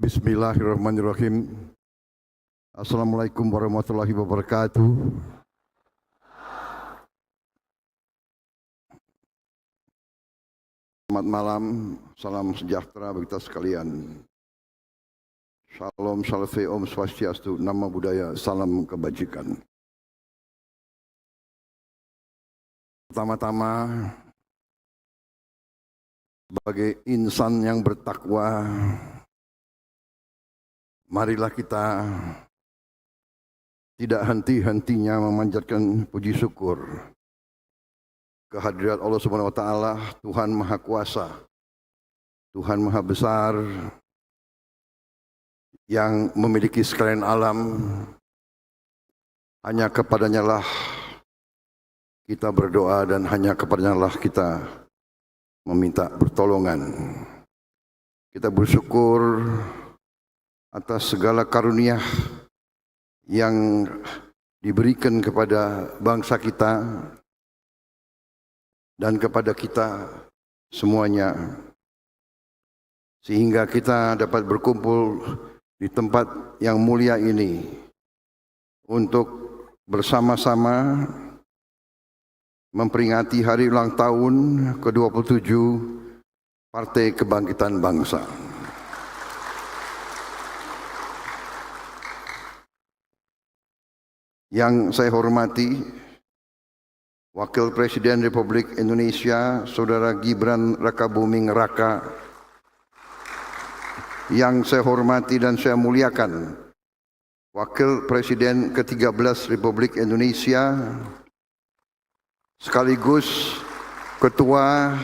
Bismillahirrahmanirrahim. Assalamualaikum warahmatullahi wabarakatuh. Selamat malam, salam sejahtera bagi kita sekalian. Shalom, salve, om swastiastu, nama budaya, salam kebajikan. Pertama-tama, sebagai insan yang bertakwa, marilah kita tidak henti-hentinya memanjatkan puji syukur kehadirat Allah Subhanahu wa taala, Tuhan Maha Kuasa, Tuhan Maha Besar yang memiliki sekalian alam. Hanya kepadanya lah kita berdoa dan hanya kepadanya lah kita meminta pertolongan. Kita bersyukur atas segala karunia yang diberikan kepada bangsa kita dan kepada kita semuanya, sehingga kita dapat berkumpul di tempat yang mulia ini untuk bersama-sama memperingati hari ulang tahun ke-27 Partai Kebangkitan Bangsa. Yang saya hormati Wakil Presiden Republik Indonesia Saudara Gibran Rakabuming Raka, yang saya hormati dan saya muliakan Wakil Presiden ke-13 Republik Indonesia sekaligus Ketua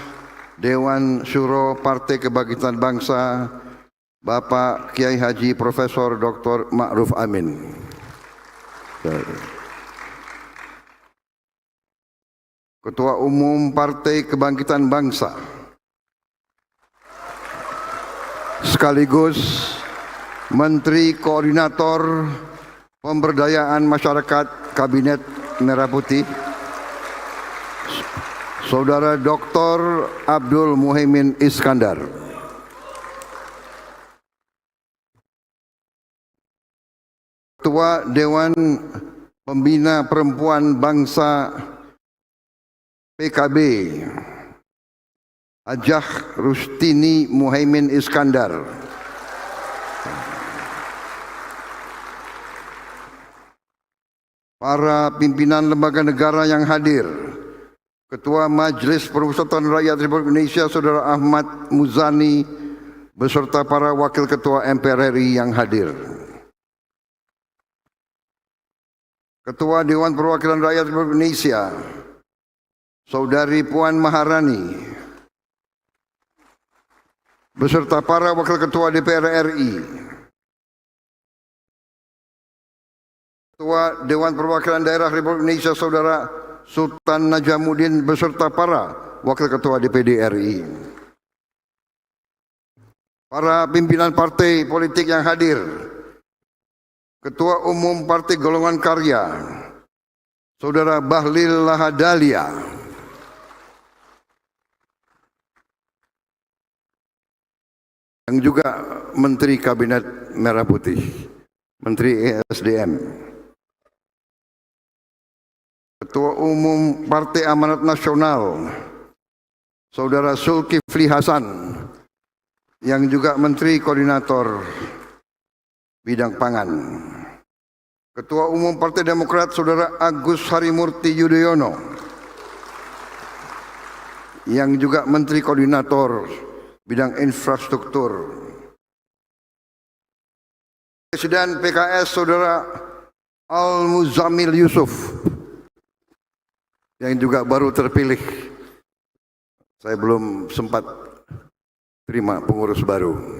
Dewan Syuro Partai Kebangkitan Bangsa Bapak Kiai Haji Profesor Dr. Ma'ruf Amin. Ketua Umum Partai Kebangkitan Bangsa sekaligus Menteri Koordinator Pemberdayaan Masyarakat Kabinet Merah Putih Saudara Dr. Abdul Muhaimin Iskandar. Ketua Dewan Pembina Perempuan Bangsa PKB Hajah Rustini Muhaimin Iskandar. Para pimpinan lembaga negara yang hadir, Ketua Majelis Permusyawaratan Rakyat Republik Indonesia Saudara Ahmad Muzani beserta para Wakil Ketua MPR RI yang hadir, Ketua Dewan Perwakilan Rakyat Republik Indonesia Saudari Puan Maharani beserta para Wakil Ketua DPR RI, Ketua Dewan Perwakilan Daerah Republik Indonesia Saudara Sultan Najamuddin beserta para Wakil Ketua DPD RI, para pimpinan partai politik yang hadir, Ketua Umum Partai Golongan Karya Saudara Bahlil Lahadalia, yang juga Menteri Kabinet Merah Putih, Menteri ESDM, Ketua Umum Partai Amanat Nasional Saudara Zulkifli Hasan, yang juga Menteri Koordinator Bidang Pangan, Ketua Umum Partai Demokrat Saudara Agus Harimurti Yudhoyono, yang juga Menteri Koordinator Bidang Infrastruktur, Presiden PKS Saudara Al-Muzammil Yusuf, yang juga baru terpilih. Saya belum sempat terima pengurus baru.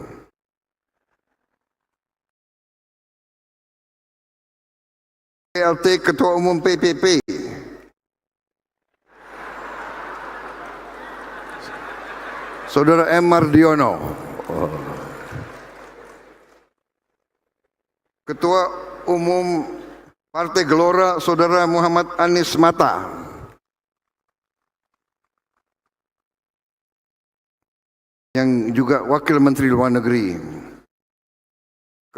PLT Ketua Umum PPP Saudara M. Mardiono, Ketua Umum Partai Gelora Saudara Muhammad Anies Mata, yang juga Wakil Menteri Luar Negeri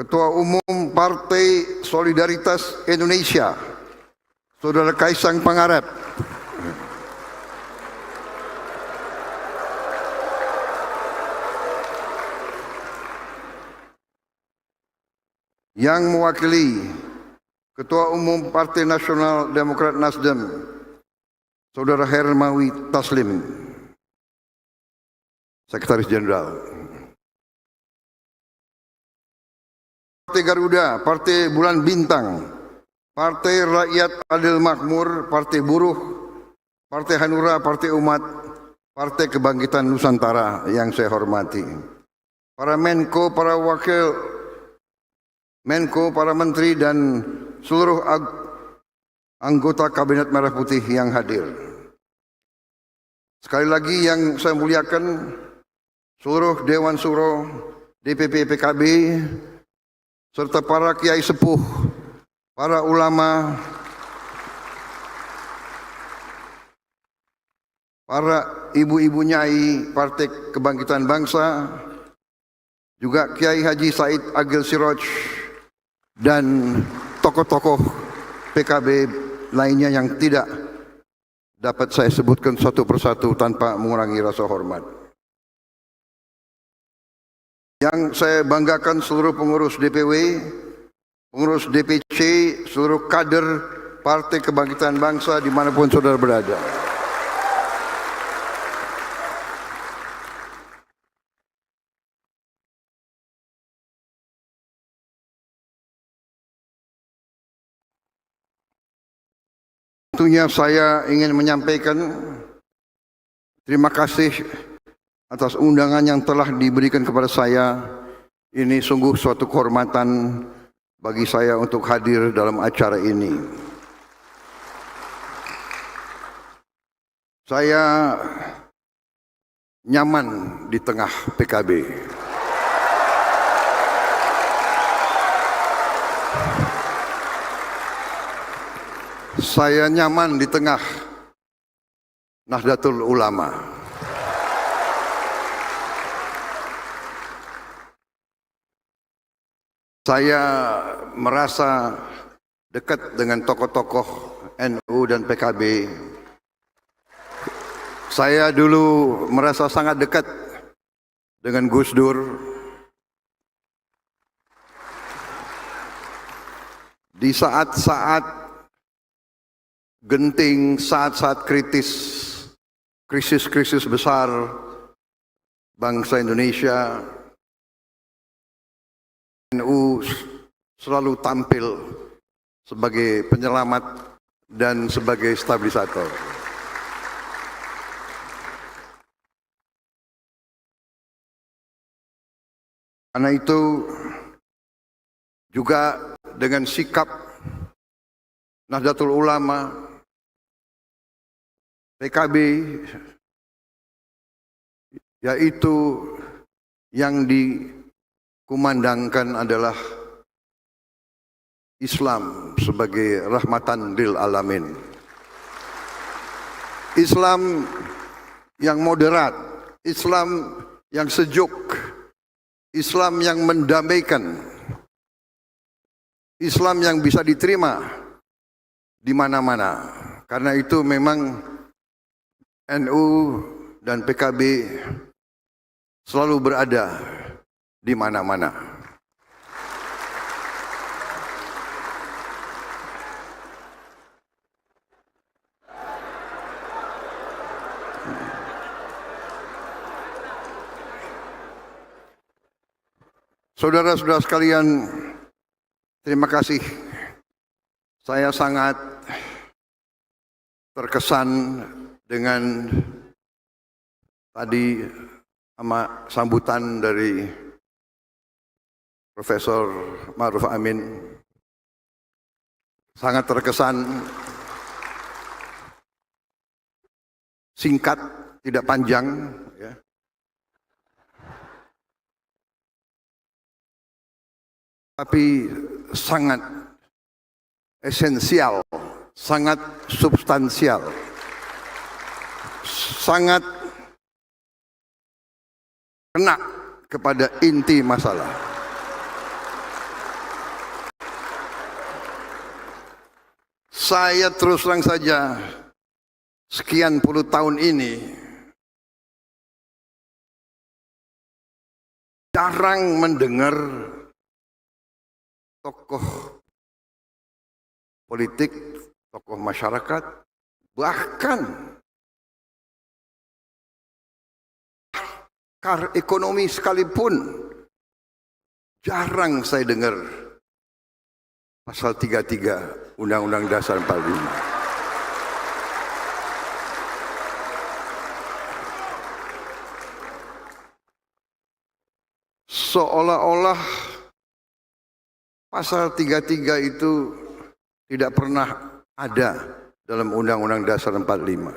Ketua Umum Partai Solidaritas Indonesia, Saudara Kaisang Pangarep. Yang mewakili Ketua Umum Partai Nasional Demokrat Nasdem, Saudara Hermawi Taslim, Sekretaris Jenderal. Partai Garuda, Partai Bulan Bintang, Partai Rakyat Adil Makmur, Partai Buruh, Partai Hanura, Partai Umat, Partai Kebangkitan Nusantara yang saya hormati. Para Menko, para Wakil Menko, para Menteri dan seluruh anggota Kabinet Merah Putih yang hadir. Sekali lagi yang saya muliakan seluruh Dewan Suro, DPP PKB, serta para kiai sepuh, para ulama, para ibu-ibu nyai Partai Kebangkitan Bangsa, juga Kiai Haji Said Agil Siroj, dan tokoh-tokoh PKB lainnya yang tidak dapat saya sebutkan satu persatu tanpa mengurangi rasa hormat. Yang saya banggakan seluruh pengurus DPW, pengurus DPC, seluruh kader Partai Kebangkitan Bangsa dimanapun saudara berada. Tentunya saya ingin menyampaikan terima kasih atas undangan yang telah diberikan kepada saya. Ini sungguh suatu kehormatan bagi saya untuk hadir dalam acara ini. Saya nyaman di tengah PKB. Saya nyaman di tengah Nahdlatul Ulama. Saya merasa dekat dengan tokoh-tokoh NU dan PKB. Saya dulu merasa sangat dekat dengan Gus Dur. Di saat-saat genting, saat-saat krisis besar bangsa Indonesia, NU selalu tampil sebagai penyelamat dan sebagai stabilisator. Karena itu juga dengan sikap Nahdlatul Ulama, PKB, yaitu yang dikumandangkan adalah Islam sebagai rahmatan lil alamin. Islam yang moderat, Islam yang sejuk, Islam yang mendamaikan, Islam yang bisa diterima di mana-mana. Karena itu memang NU dan PKB selalu berada di mana-mana. Saudara-saudara sekalian, terima kasih. Saya sangat terkesan dengan tadi sama sambutan dari Profesor Ma'ruf Amin. Sangat terkesan, singkat, tidak panjang, ya. Tapi sangat esensial, sangat substansial, sangat kena kepada inti masalah. Saya terus terang saja, sekian puluh tahun ini, jarang mendengar tokoh politik, tokoh masyarakat, bahkan pakar ekonomi sekalipun, jarang saya dengar pasal 33 Undang-Undang Dasar 45. Seolah-olah pasal 33 itu tidak pernah ada dalam Undang-Undang Dasar 45.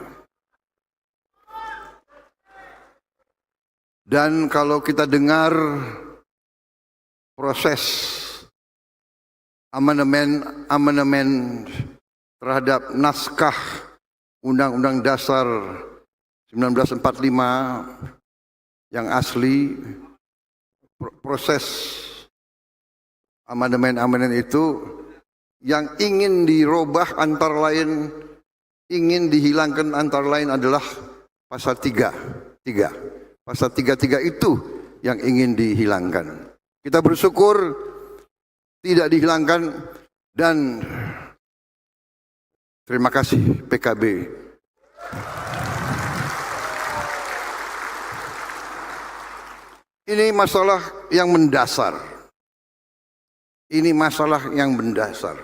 Dan kalau kita dengar proses amandemen terhadap naskah Undang-Undang Dasar 1945 yang asli, proses amandemen itu yang ingin dirubah antara lain, ingin dihilangkan antara lain adalah pasal 3. Pasal 33 itu yang ingin dihilangkan. Kita bersyukur tidak dihilangkan dan terima kasih PKB. Ini masalah yang mendasar. Ini masalah yang mendasar.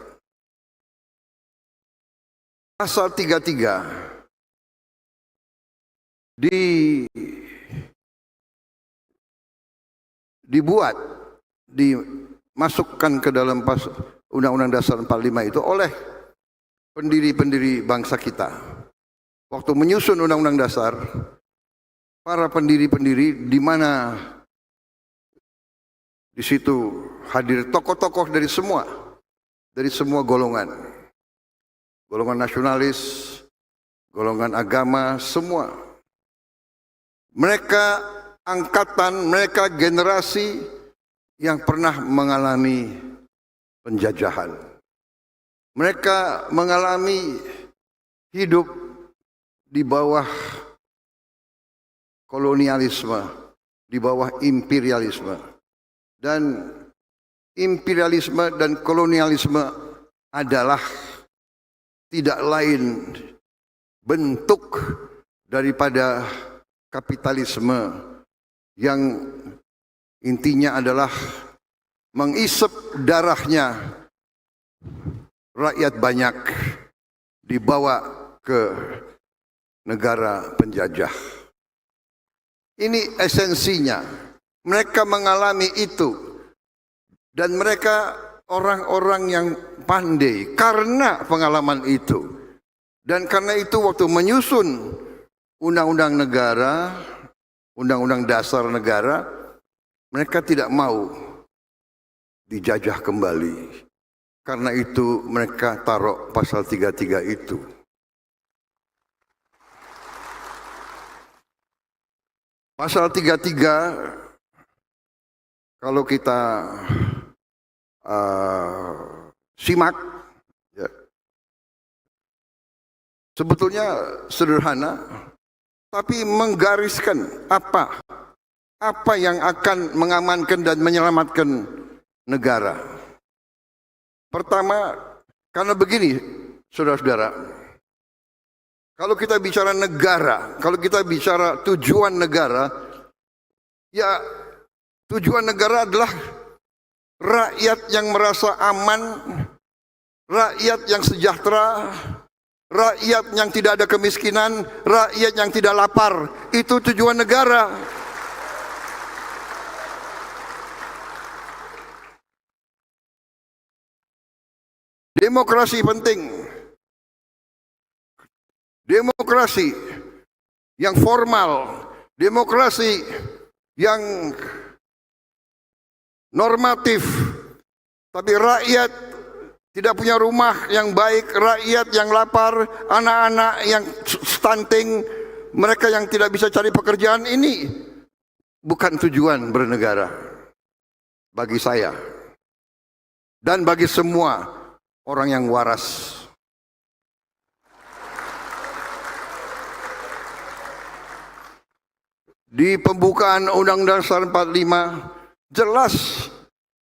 Pasal 33 dimasukkan ke dalam Undang-Undang Dasar 45 itu oleh pendiri-pendiri bangsa kita. Waktu menyusun Undang-Undang Dasar, para pendiri-pendiri di mana di situ hadir tokoh-tokoh dari semua golongan. Golongan nasionalis, golongan agama, semua. Mereka angkatan, mereka generasi yang pernah mengalami penjajahan. Mereka mengalami hidup di bawah kolonialisme, di bawah imperialisme. Dan imperialisme dan kolonialisme adalah tidak lain bentuk daripada kapitalisme yang intinya adalah mengisap darahnya rakyat banyak dibawa ke negara penjajah. Ini esensinya. Mereka mengalami itu dan mereka orang-orang yang pandai karena pengalaman itu. Dan karena itu waktu menyusun undang-undang negara, undang-undang dasar negara, mereka tidak mau dijajah kembali. Karena itu mereka taruh pasal 33 itu. Pasal 33 kalau kita simak, ya, sebetulnya sederhana, tapi menggariskan apa yang akan mengamankan dan menyelamatkan negara. Pertama, karena begini, saudara-saudara, kalau kita bicara negara, kalau kita bicara tujuan negara, ya tujuan negara adalah rakyat yang merasa aman, rakyat yang sejahtera, rakyat yang tidak ada kemiskinan, rakyat yang tidak lapar. Itu tujuan negara. Demokrasi penting. Demokrasi yang formal, demokrasi yang normatif, tapi rakyat tidak punya rumah yang baik, rakyat yang lapar, anak-anak yang stunting, mereka yang tidak bisa cari pekerjaan, ini bukan tujuan bernegara bagi saya dan bagi semua orang yang waras. Di pembukaan Undang-Undang Dasar 45 jelas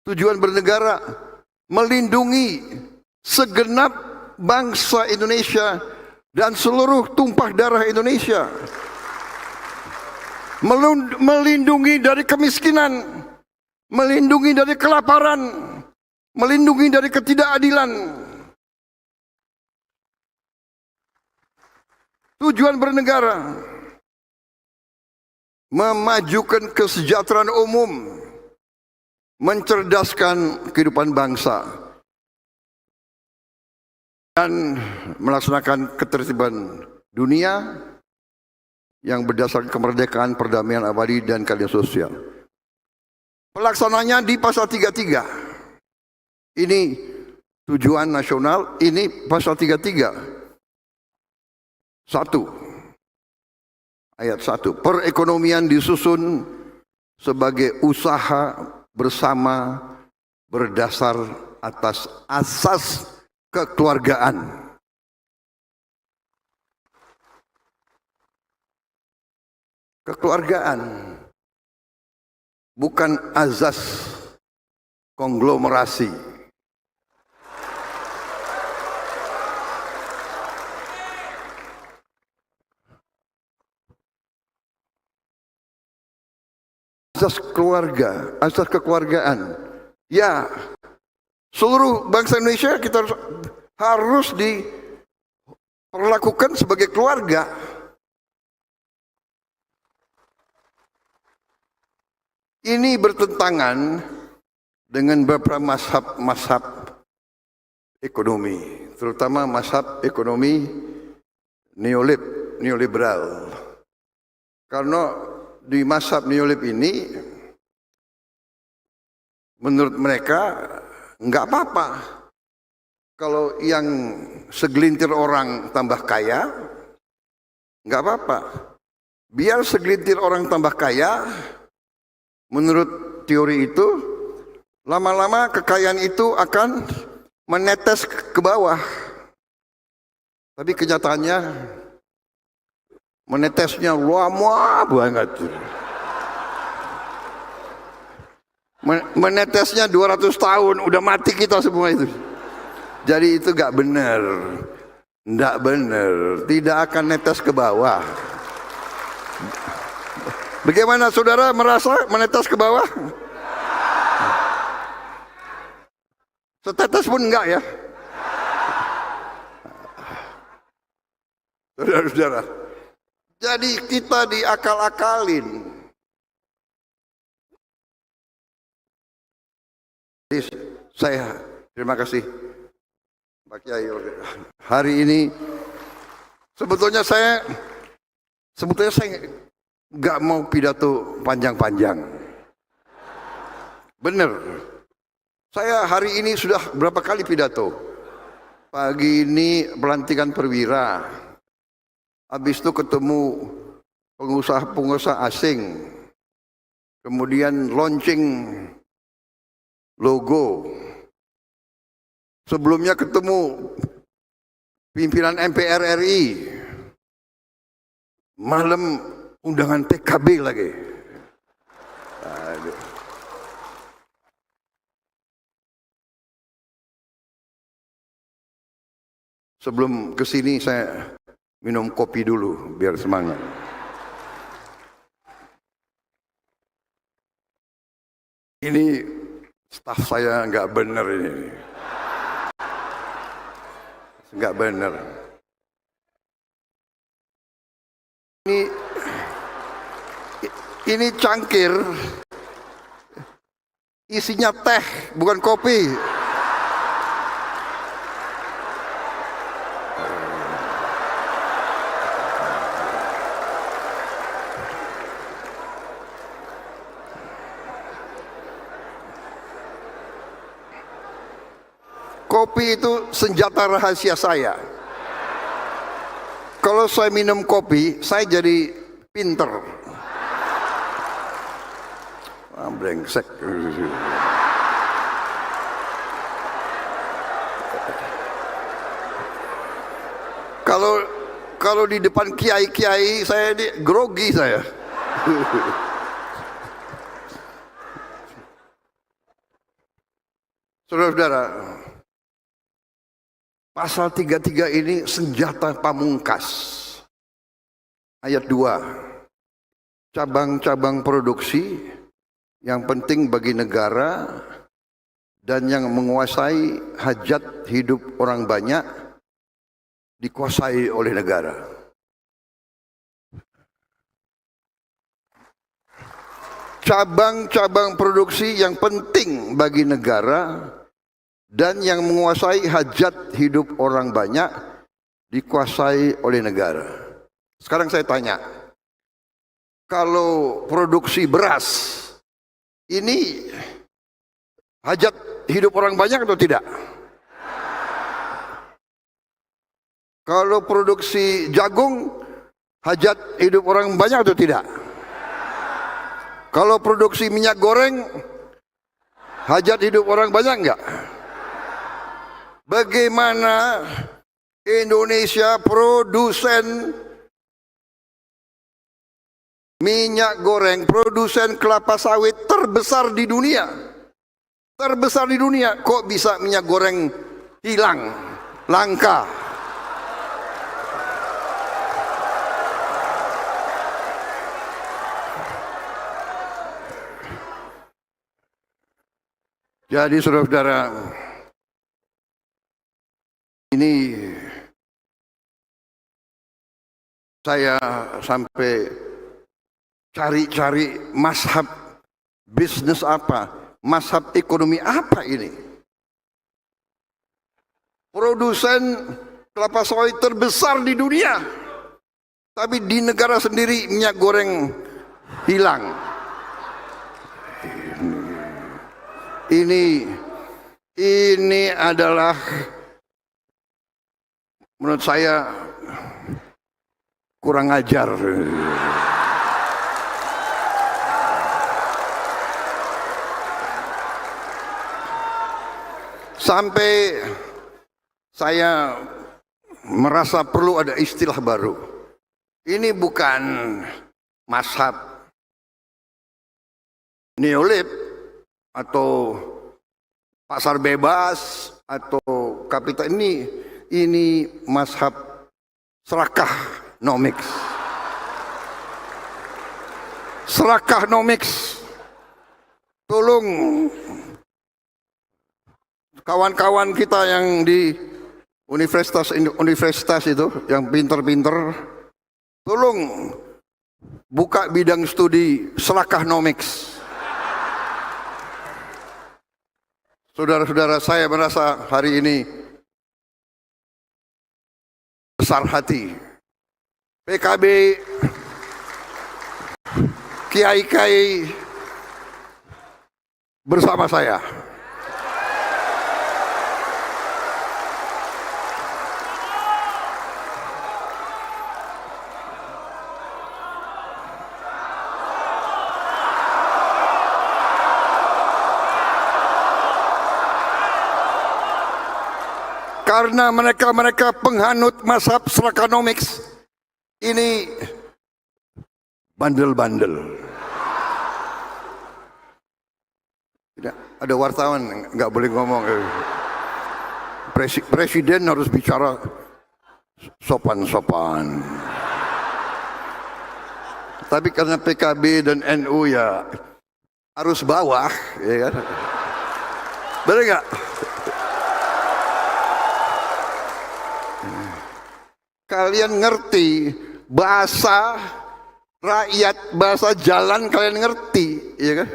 tujuan bernegara melindungi segenap bangsa Indonesia dan seluruh tumpah darah Indonesia. Melindungi dari kemiskinan, melindungi dari kelaparan, melindungi dari ketidakadilan. Tujuan bernegara memajukan kesejahteraan umum, mencerdaskan kehidupan bangsa, dan melaksanakan ketertiban dunia yang berdasarkan kemerdekaan, perdamaian abadi, dan keadilan sosial. Pelaksananya di pasal 33. Ini tujuan nasional, ini pasal 33. 1. Ayat 1. Perekonomian disusun sebagai usaha bersama berdasar atas asas kekeluargaan. Kekeluargaan, bukan azas konglomerasi. Asas keluarga, asas kekeluargaan. Ya, seluruh bangsa Indonesia kita harus diperlakukan sebagai keluarga. Ini bertentangan dengan beberapa mazhab ekonomi, terutama mazhab ekonomi neoliberal. Karena di mazhab neolib ini, menurut mereka nggak apa-apa kalau yang segelintir orang tambah kaya, nggak apa-apa. Biar segelintir orang tambah kaya. Menurut teori itu, lama-lama kekayaan itu akan menetes ke bawah. Tapi kenyataannya menetesnya lama banget. Menetesnya 200 tahun, udah mati kita semua itu. Jadi itu gak benar. Nggak benar, tidak akan netes ke bawah. Bagaimana saudara merasa menetes ke bawah? Setetes pun enggak ya? Saudara-saudara, jadi kita diakal-akalin. Jadi saya terima kasih Pak Kiai. Hari ini sebetulnya saya nggak mau pidato panjang-panjang. Bener. Saya hari ini sudah berapa kali pidato. Pagi ini pelantikan perwira. Habis itu ketemu pengusaha-pengusaha asing. Kemudian launching logo. Sebelumnya ketemu pimpinan MPR RI. Malam undangan PKB lagi. Aduh. Sebelum kesini saya minum kopi dulu biar semangat. Ini staf saya nggak bener ini. Nggak bener. Ini cangkir isinya teh, bukan kopi. Kopi itu senjata rahasia saya. Kalau saya minum kopi, saya jadi pinter. Brengsek. Kalau di depan kiai-kiai saya grogi saya. Saudara-saudara, pasal 33 ini senjata pamungkas. Ayat 2, cabang-cabang produksi yang penting bagi negara dan yang menguasai hajat hidup orang banyak dikuasai oleh negara. Cabang-cabang produksi yang penting bagi negara dan yang menguasai hajat hidup orang banyak dikuasai oleh negara. Sekarang saya tanya, kalau produksi beras ini hajat hidup orang banyak atau tidak? Kalau produksi jagung hajat hidup orang banyak atau tidak? Kalau produksi minyak goreng hajat hidup orang banyak enggak? Bagaimana Indonesia produsen minyak goreng, produsen kelapa sawit terbesar di dunia? Terbesar di dunia, kok bisa minyak goreng hilang, langka? Jadi saudara-saudara, ini saya sampai cari-cari mazhab bisnis apa, mazhab ekonomi apa ini. Produsen kelapa sawit terbesar di dunia, tapi di negara sendiri minyak goreng hilang. Ini adalah menurut saya kurang ajar. Sampai saya merasa perlu ada istilah baru. Ini bukan mazhab neolib atau pasar bebas atau kapital, ini mazhab serakah nomics. Serakah nomics. Tolong kawan-kawan kita yang di universitas itu, yang pinter-pinter, tolong buka bidang studi serakah nomics. Saudara-saudara, saya merasa hari ini besar hati. PKB, kiai-kiai bersama saya. Karena mereka penghanut mazhab serakanomics ini bandel-bandel. Tidak ada wartawan nggak boleh ngomong. Presiden harus bicara sopan-sopan. Tapi karena PKB dan NU ya harus bawah, ya kan? Benar nggak? Kalian ngerti bahasa rakyat, bahasa jalan kalian ngerti, ya kan?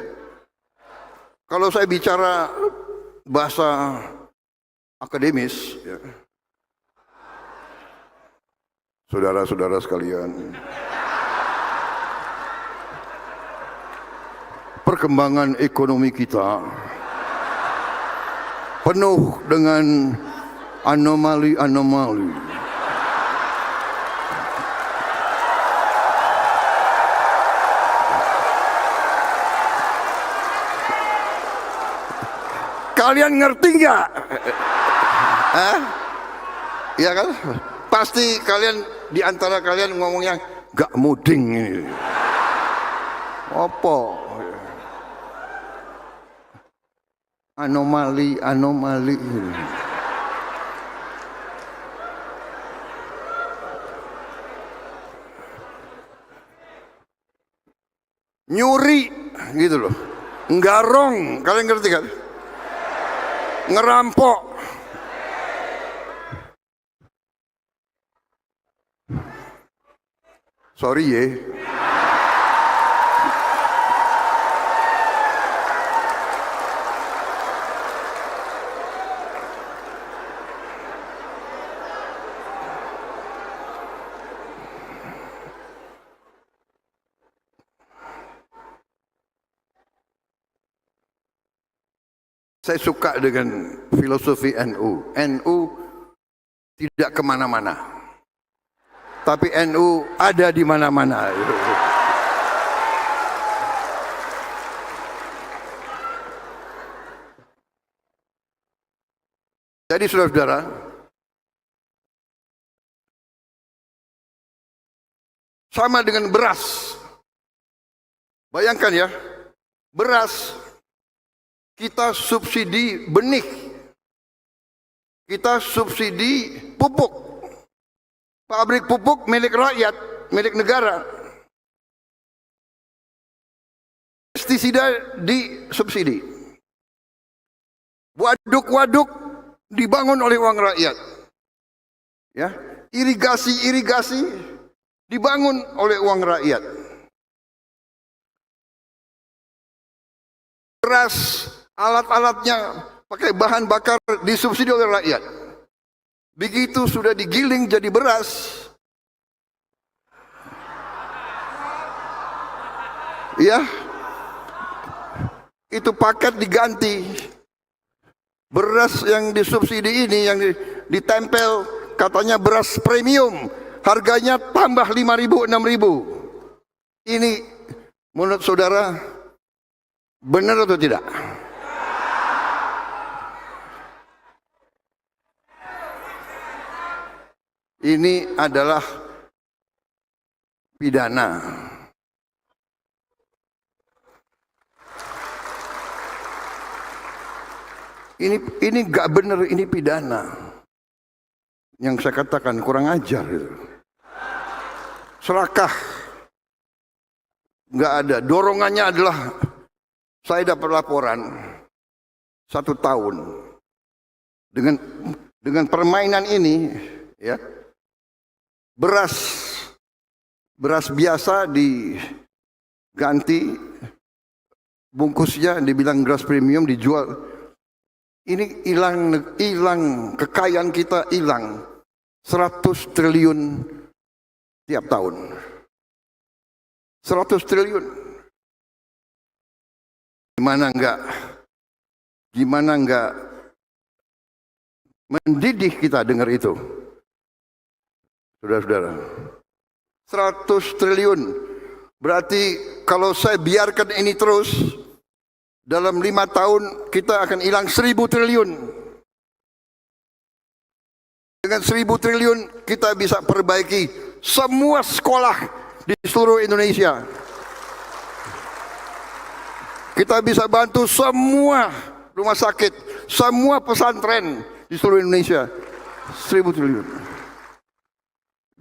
Kalau saya bicara bahasa akademis, ya. Saudara-saudara sekalian, perkembangan ekonomi kita penuh dengan anomali-anomali. Kalian ngerti nggak? Ya kan? Pasti kalian, di antara kalian ngomongnya gak muding ini. Opo. Anomali, anomali. Nyuri, gitu loh. Nggarong, kalian ngerti kan? Ngerampok. Sorry ya. Saya suka dengan filosofi NU. NU tidak kemana-mana, tapi NU ada di mana-mana. Jadi saudara-saudara, sama dengan beras. Bayangkan ya, beras kita subsidi benih, kita subsidi pupuk. Pabrik pupuk milik rakyat, milik negara. Pestisida disubsidi. Waduk-waduk dibangun oleh uang rakyat. Ya, irigasi-irigasi dibangun oleh uang rakyat. Beras, alat-alatnya pakai bahan bakar disubsidi oleh rakyat. Begitu sudah digiling jadi beras, ya, itu paket diganti. Beras yang disubsidi ini yang ditempel katanya beras premium, harganya tambah 5.000, 6.000. Ini menurut saudara benar atau tidak? Ini adalah pidana. Ini nggak benar, ini pidana. Yang saya katakan kurang ajar itu. Serakah. Nggak ada. Dorongannya adalah saya dapat laporan 1 tahun dengan permainan ini, ya. Beras biasa diganti bungkusnya dibilang beras premium dijual. Ini hilang kekayaan kita, hilang 100 triliun tiap tahun. 100 triliun. Gimana enggak mendidih kita dengar itu? Saudara-saudara, 100 triliun. Berarti kalau saya biarkan ini terus, dalam 5 tahun kita akan hilang 1.000 triliun. Dengan 1.000 triliun kita bisa perbaiki semua sekolah di seluruh Indonesia. Kita bisa bantu semua rumah sakit, semua pesantren di seluruh Indonesia. 1.000 triliun.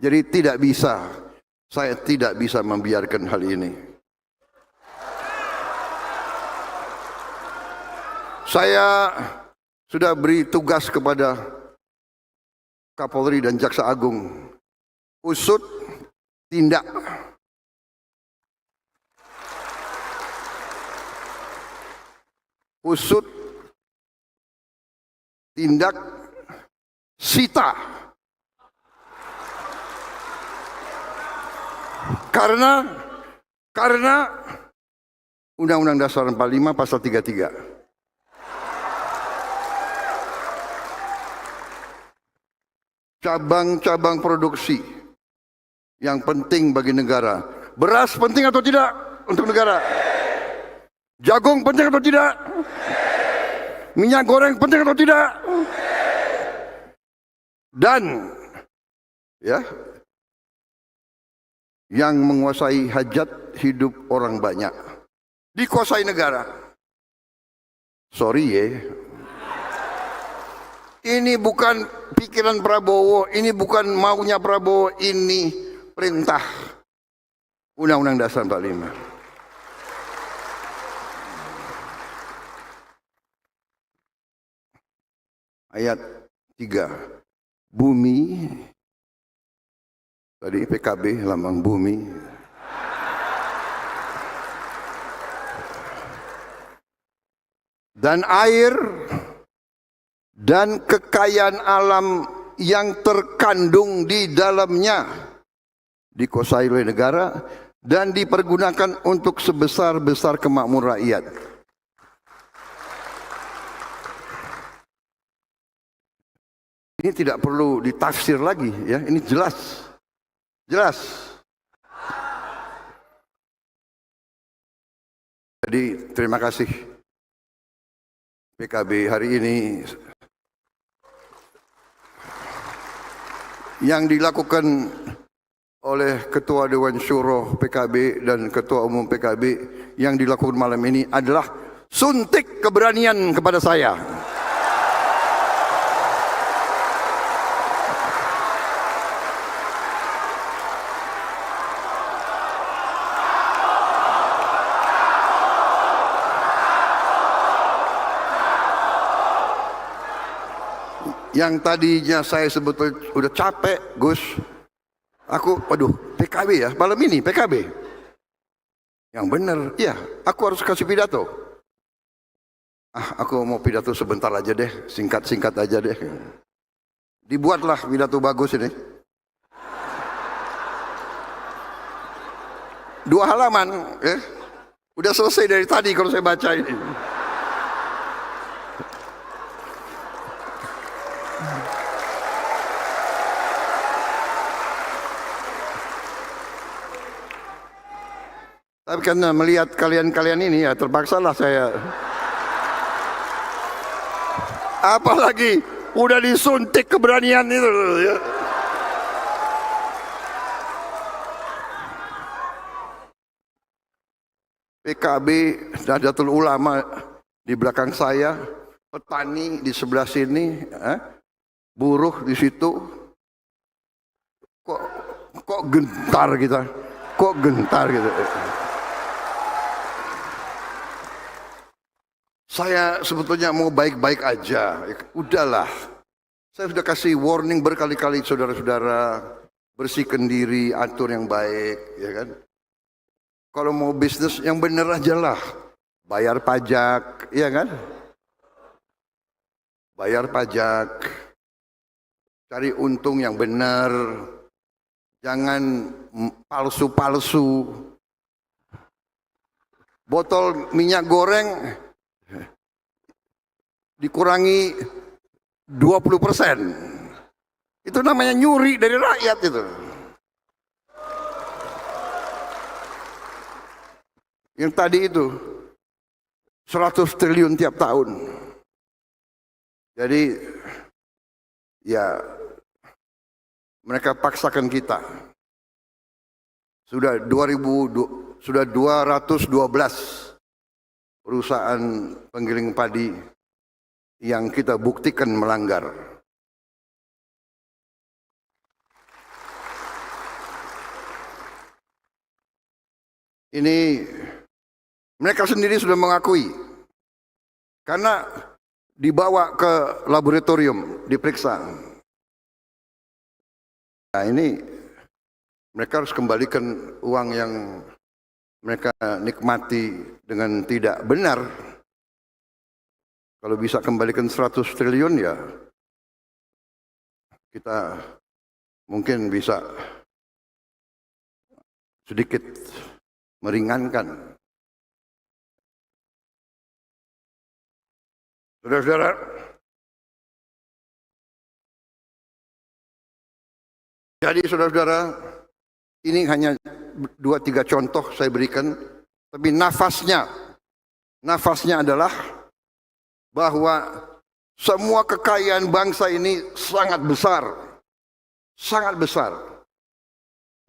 Jadi saya tidak bisa membiarkan hal ini. Saya sudah beri tugas kepada Kapolri dan Jaksa Agung. Usut, tindak. Usut, tindak, sita. Karena Undang-Undang Dasar 45 pasal 33. Cabang-cabang produksi yang penting bagi negara. Beras penting atau tidak untuk negara? Jagung penting atau tidak? Minyak goreng penting atau tidak? Dan ya, yang menguasai hajat hidup orang banyak. Dikuasai negara. Sorry ya. Ini bukan pikiran Prabowo, ini bukan maunya Prabowo, ini perintah Undang-Undang Dasar 45. Ayat 3. Bumi, tadi PKB lambang bumi. Dan air dan kekayaan alam yang terkandung di dalamnya dikuasai oleh negara dan dipergunakan untuk sebesar-besar kemakmuran rakyat. Ini tidak perlu ditafsir lagi ya, ini jelas. Jelas. Jadi terima kasih PKB hari ini yang dilakukan oleh Ketua Dewan Syuro PKB dan Ketua Umum PKB yang dilakukan malam ini adalah suntik keberanian kepada saya. Yang tadinya saya sebetulnya udah capek, Gus. PKB ya, malam ini PKB. Yang benar, iya, aku harus kasih pidato. Aku mau pidato sebentar aja deh, singkat-singkat aja deh. Dibuatlah pidato bagus ini. 2 halaman, udah selesai dari tadi kalau saya baca ini. Tapi karena melihat kalian-kalian ini ya terpaksalah saya. Apalagi udah disuntik keberanian itu ya. PKB, Nahdlatul Ulama di belakang saya, petani di sebelah sini, buruh di situ. Kok gentar kita? Kok gentar gitu? Saya sebetulnya mau baik-baik aja. Udahlah. Saya sudah kasih warning berkali-kali saudara-saudara, bersihkan diri, atur yang baik, ya kan? Kalau mau bisnis yang benar aja lah. Bayar pajak, ya kan? Bayar pajak. Cari untung yang benar. Jangan palsu-palsu. Botol minyak goreng dikurangi 20%. Itu namanya nyuri dari rakyat itu. Yang tadi itu 100 triliun tiap tahun. Jadi ya mereka paksakan kita. Sudah 212 perusahaan penggiling padi yang kita buktikan melanggar. Ini mereka sendiri sudah mengakui. Karena dibawa ke laboratorium, diperiksa. Nah ini mereka harus kembalikan uang yang mereka nikmati dengan tidak benar. Kalau bisa kembalikan 100 triliun ya kita mungkin bisa sedikit meringankan. Saudara-saudara, jadi saudara-saudara, ini hanya 2-3 contoh saya berikan, tapi nafasnya adalah bahwa semua kekayaan bangsa ini sangat besar,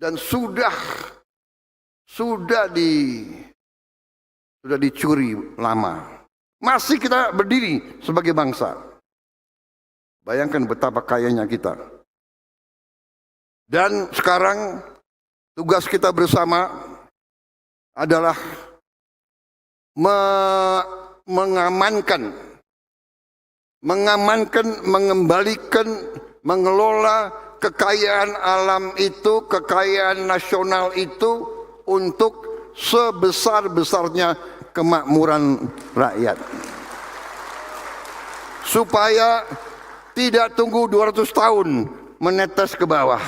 dan sudah dicuri lama. Masih kita berdiri sebagai bangsa. Bayangkan betapa kayanya kita. Dan sekarang tugas kita bersama adalah mengamankan, mengembalikan, mengelola kekayaan alam itu, kekayaan nasional itu untuk sebesar-besarnya kemakmuran rakyat. Supaya tidak tunggu 200 tahun menetes ke bawah.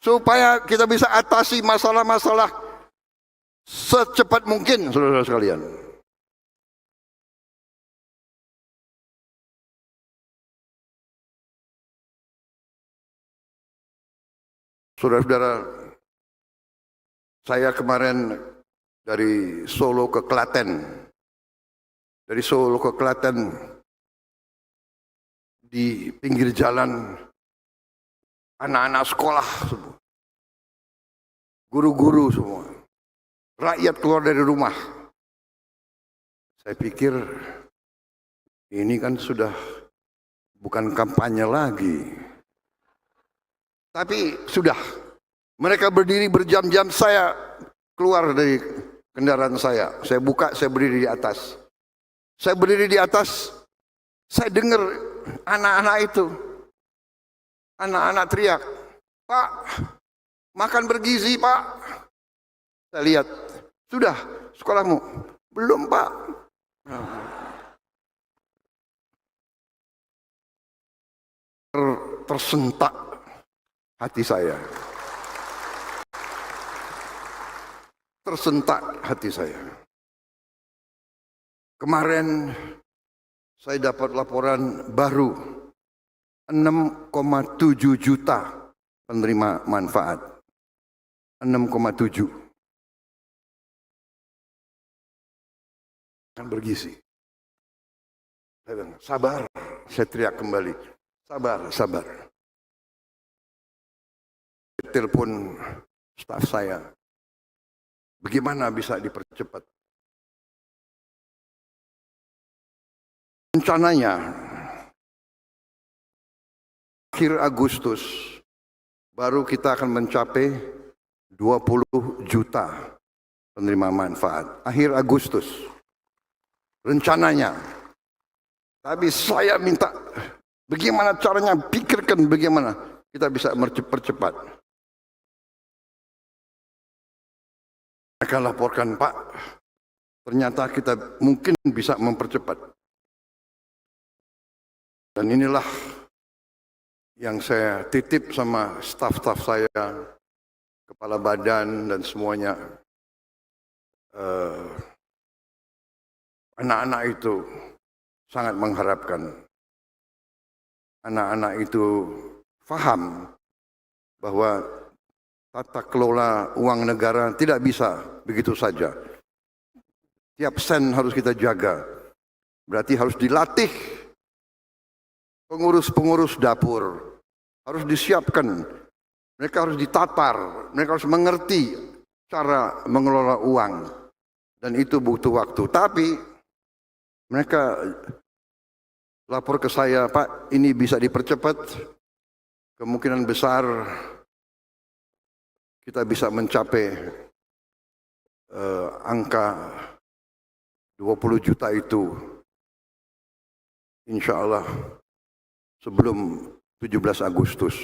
Supaya kita bisa atasi masalah-masalah secepat mungkin, saudara-saudara sekalian. Saudara-saudara, saya kemarin dari Solo ke Klaten. Dari Solo ke Klaten, di pinggir jalan, anak-anak sekolah semua, guru-guru semua, rakyat keluar dari rumah. Saya pikir ini kan sudah bukan kampanye lagi. Tapi sudah, mereka berdiri berjam-jam, saya keluar dari kendaraan saya buka, saya berdiri di atas. Saya berdiri di atas, saya dengar anak-anak itu, anak-anak teriak, "Pak, makan bergizi, Pak." Saya lihat, "Sudah sekolahmu?" "Belum, Pak." Tersentak hati saya. Tersentak hati saya. Kemarin saya dapat laporan baru, 6,7 juta penerima manfaat. 6,7. Kan bergizi. Saya bilang, "Sabar." Saya teriak kembali, "Sabar, sabar." Telepon staf saya, bagaimana bisa dipercepat? Rencananya akhir Agustus baru kita akan mencapai 20 juta penerima manfaat. Akhir Agustus rencananya. Tapi saya minta, bagaimana caranya, pikirkan bagaimana kita bisa mempercepat. Mereka laporkan, "Pak, ternyata kita mungkin bisa mempercepat." Dan inilah yang saya titip sama staf-staf saya, kepala badan dan semuanya. Anak-anak itu sangat mengharapkan. Anak-anak itu paham bahwa tata kelola uang negara tidak bisa begitu saja. Tiap sen harus kita jaga. Berarti harus dilatih. Pengurus-pengurus dapur harus disiapkan. Mereka harus ditatar. Mereka harus mengerti cara mengelola uang. Dan itu butuh waktu. Tapi mereka lapor ke saya, "Pak, ini bisa dipercepat. Kemungkinan besar kita bisa mencapai angka 20 juta itu, insya Allah sebelum 17 Agustus.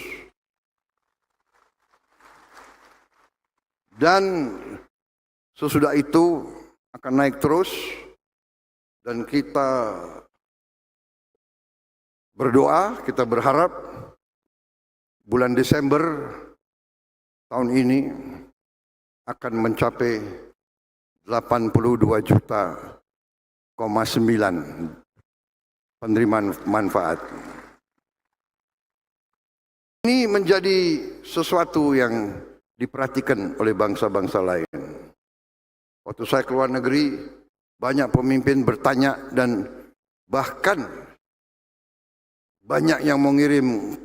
Dan sesudah itu akan naik terus, dan kita berdoa, kita berharap bulan Desember tahun ini akan mencapai 82 juta, 9 penerimaan manfaat. Ini menjadi sesuatu yang diperhatikan oleh bangsa-bangsa lain. Waktu saya keluar negeri, banyak pemimpin bertanya dan bahkan banyak yang mengirim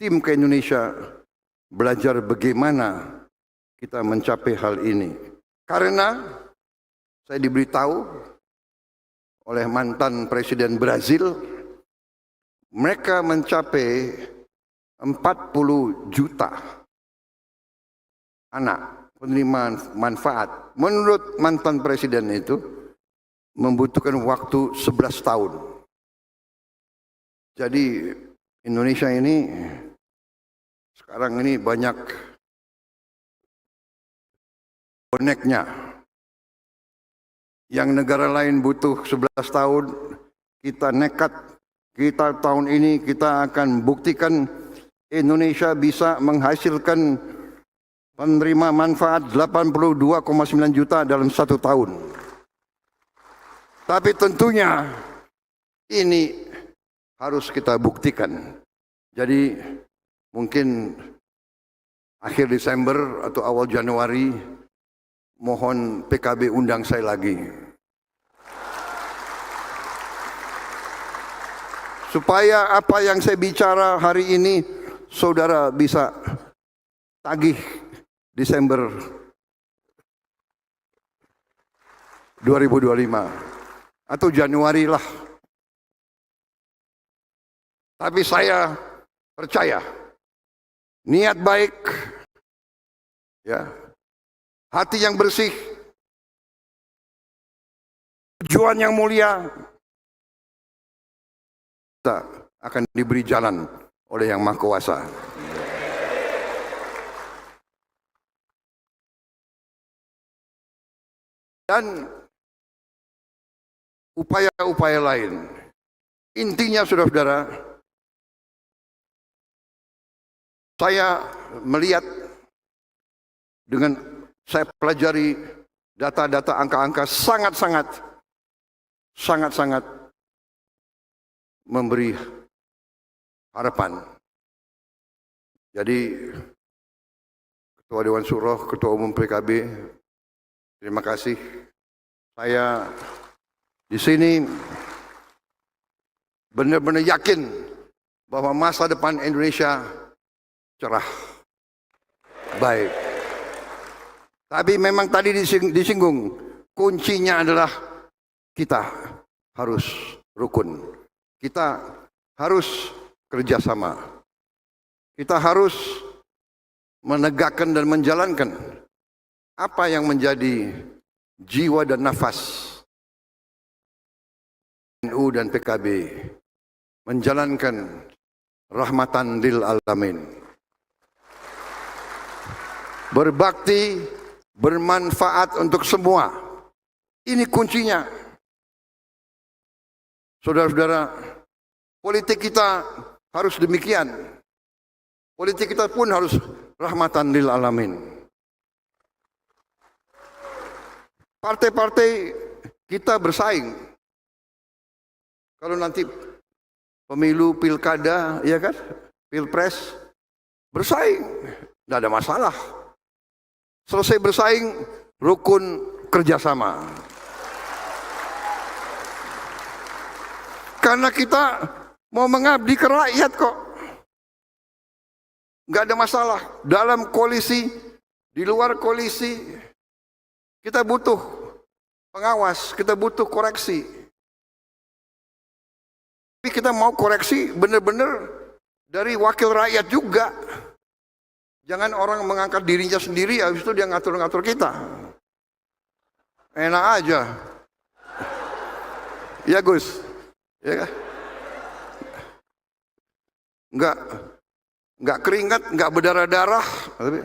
tim ke Indonesia belajar bagaimana kita mencapai hal ini. Karena saya diberitahu oleh mantan Presiden Brazil, mereka mencapai 40 juta anak penerima manfaat. Menurut mantan Presiden itu membutuhkan waktu 11 tahun. Jadi Indonesia ini sekarang ini banyak boneknya. Yang negara lain butuh 11 tahun, kita nekat. Kita tahun ini kita akan buktikan Indonesia bisa menghasilkan penerima manfaat 82,9 juta dalam 1 tahun. Tapi tentunya ini harus kita buktikan. Jadi mungkin akhir Desember atau awal Januari, mohon PKB undang saya lagi. Supaya apa yang saya bicara hari ini, saudara bisa tagih Desember 2025 atau Januari lah. Tapi saya percaya niat baik, ya, hati yang bersih, tujuan yang mulia, kita akan diberi jalan oleh Yang Maha Kuasa. Dan upaya-upaya lain. Intinya saudara-saudara, saya melihat dengan saya pelajari data-data angka-angka sangat-sangat memberi harapan. Jadi Ketua Dewan Syuro, Ketua Umum PKB, terima kasih. Saya di sini benar-benar yakin bahwa masa depan Indonesia cerah, baik. Tapi memang tadi disinggung, kuncinya adalah kita harus rukun. Kita harus kerjasama. Kita harus menegakkan dan menjalankan apa yang menjadi jiwa dan nafas NU dan PKB, menjalankan rahmatan lil alamin. Berbakti, bermanfaat untuk semua. Ini kuncinya. Saudara-saudara, politik kita harus demikian. Politik kita pun harus rahmatan lil alamin. Partai-partai kita bersaing. Kalau nanti pemilu, pilkada, ya kan, pilpres, bersaing, tidak ada masalah. Selesai bersaing, rukun kerjasama. Karena kita mau mengabdi ke rakyat kok. Nggak ada masalah. Dalam koalisi, di luar koalisi, kita butuh pengawas, kita butuh koreksi. Tapi kita mau koreksi benar-benar dari wakil rakyat juga. Jangan orang mengangkat dirinya sendiri, habis itu dia ngatur-ngatur kita. Enak aja. Ya Gus. Ya kan? Enggak keringat, enggak berdarah-darah, tapi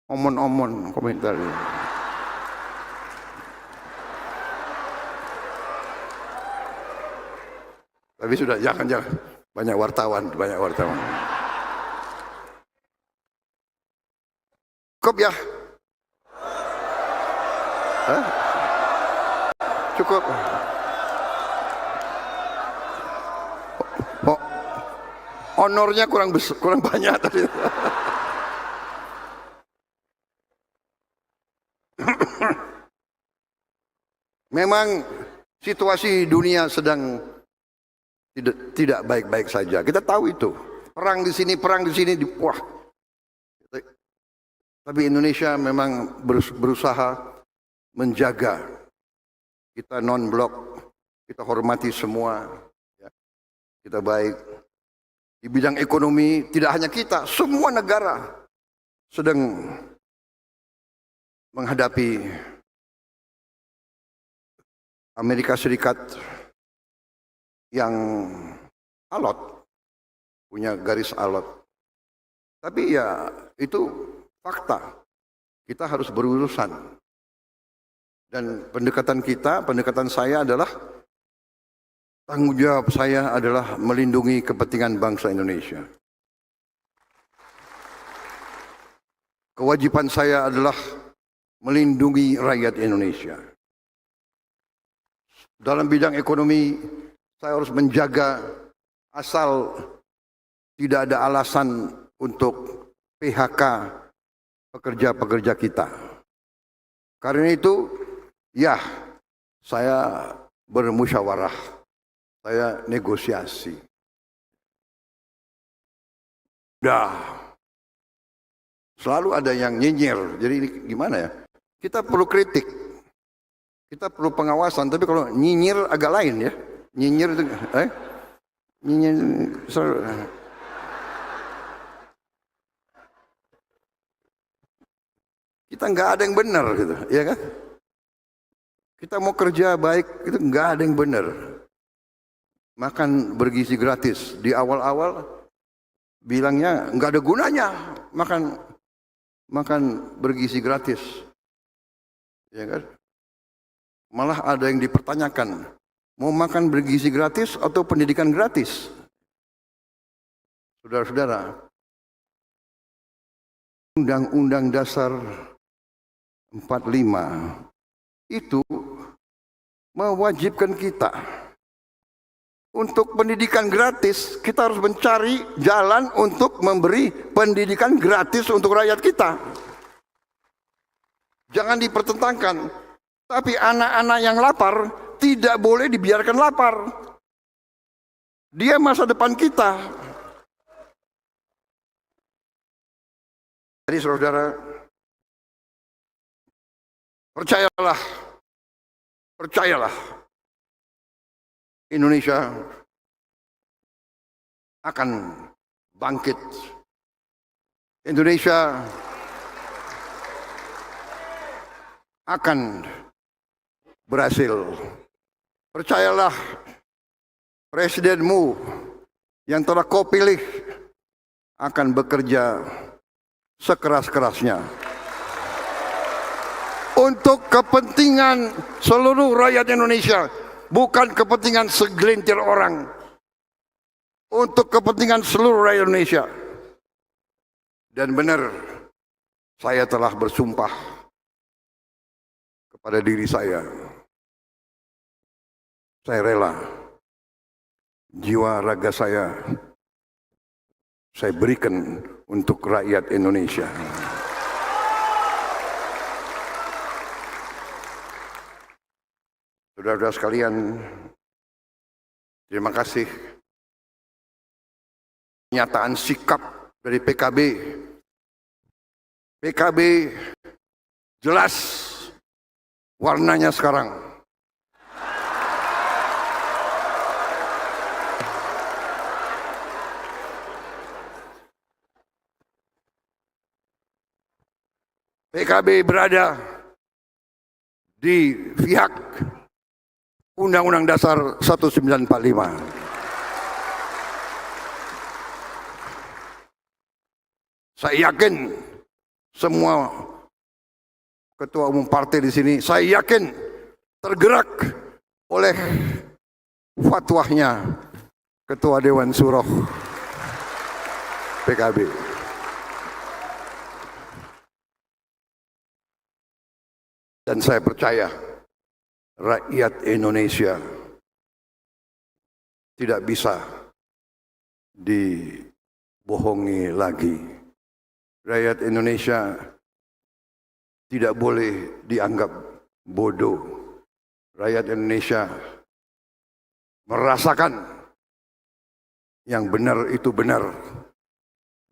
omon-omon komentar. Tapi sudah jangan banyak wartawan. Cukup ya? Hah? Cukup. Oh, honornya kurang banyak tadi. Memang situasi dunia sedang tidak baik-baik saja. Kita tahu itu. Perang di sini, wah. Tapi Indonesia memang berusaha menjaga kita non-blok, kita hormati semua, ya. Kita baik. Di bidang ekonomi tidak hanya kita, semua negara sedang menghadapi Amerika Serikat yang alot, punya garis alot. Tapi ya itu fakta. Kita harus berurusan. Dan pendekatan saya adalah, tanggung jawab saya adalah melindungi kepentingan bangsa Indonesia. Kewajiban saya adalah melindungi rakyat Indonesia. Dalam bidang ekonomi, saya harus menjaga asal tidak ada alasan untuk PHK pekerja-pekerja kita. Karena itu, ya, saya bermusyawarah, saya negosiasi. Selalu ada yang nyinyir. Jadi ini gimana ya? Kita perlu kritik, kita perlu pengawasan. Tapi kalau nyinyir agak lain ya. Nyinyir itu, nyinyir. Kita nggak ada yang benar gitu, ya kan? Kita mau kerja baik, itu nggak ada yang benar. Makan bergizi gratis di awal-awal bilangnya nggak ada gunanya makan bergizi gratis, ya kan? Malah ada yang dipertanyakan, mau makan bergizi gratis atau pendidikan gratis? Saudara-saudara, Undang-Undang Dasar 45 itu mewajibkan kita untuk pendidikan gratis. Kita harus mencari jalan untuk memberi pendidikan gratis untuk rakyat kita. Jangan dipertentangkan. Tapi anak-anak yang lapar tidak boleh dibiarkan lapar. Dia masa depan kita. Jadi saudara, percayalah, Indonesia akan bangkit. Indonesia akan berhasil. Percayalah, presidenmu yang telah kau pilih akan bekerja sekeras-kerasnya untuk kepentingan seluruh rakyat Indonesia, bukan kepentingan segelintir orang. Untuk kepentingan seluruh rakyat Indonesia. Dan benar, saya telah bersumpah kepada diri saya rela jiwa raga saya berikan untuk rakyat Indonesia. Saudara-saudara sekalian, terima kasih. Pernyataan sikap dari PKB. PKB jelas warnanya sekarang. PKB berada di pihak Undang-Undang Dasar 1945. Saya yakin semua ketua umum partai di sini, saya yakin tergerak oleh fatwanya Ketua Dewan Syuro PKB. Dan saya percaya rakyat Indonesia tidak bisa dibohongi lagi. Rakyat Indonesia tidak boleh dianggap bodoh. Rakyat Indonesia merasakan yang benar itu benar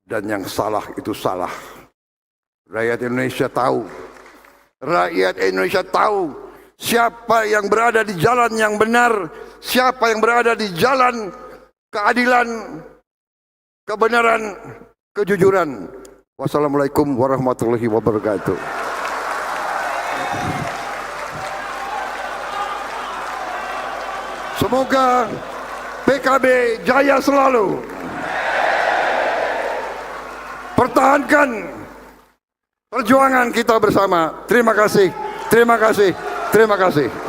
dan yang salah itu salah. Rakyat Indonesia tahu. Rakyat Indonesia tahu siapa yang berada di jalan yang benar, siapa yang berada di jalan keadilan, kebenaran, kejujuran. Wassalamualaikum warahmatullahi wabarakatuh. Semoga PKB jaya selalu. Pertahankan perjuangan kita bersama. Terima kasih, terima kasih, terima kasih.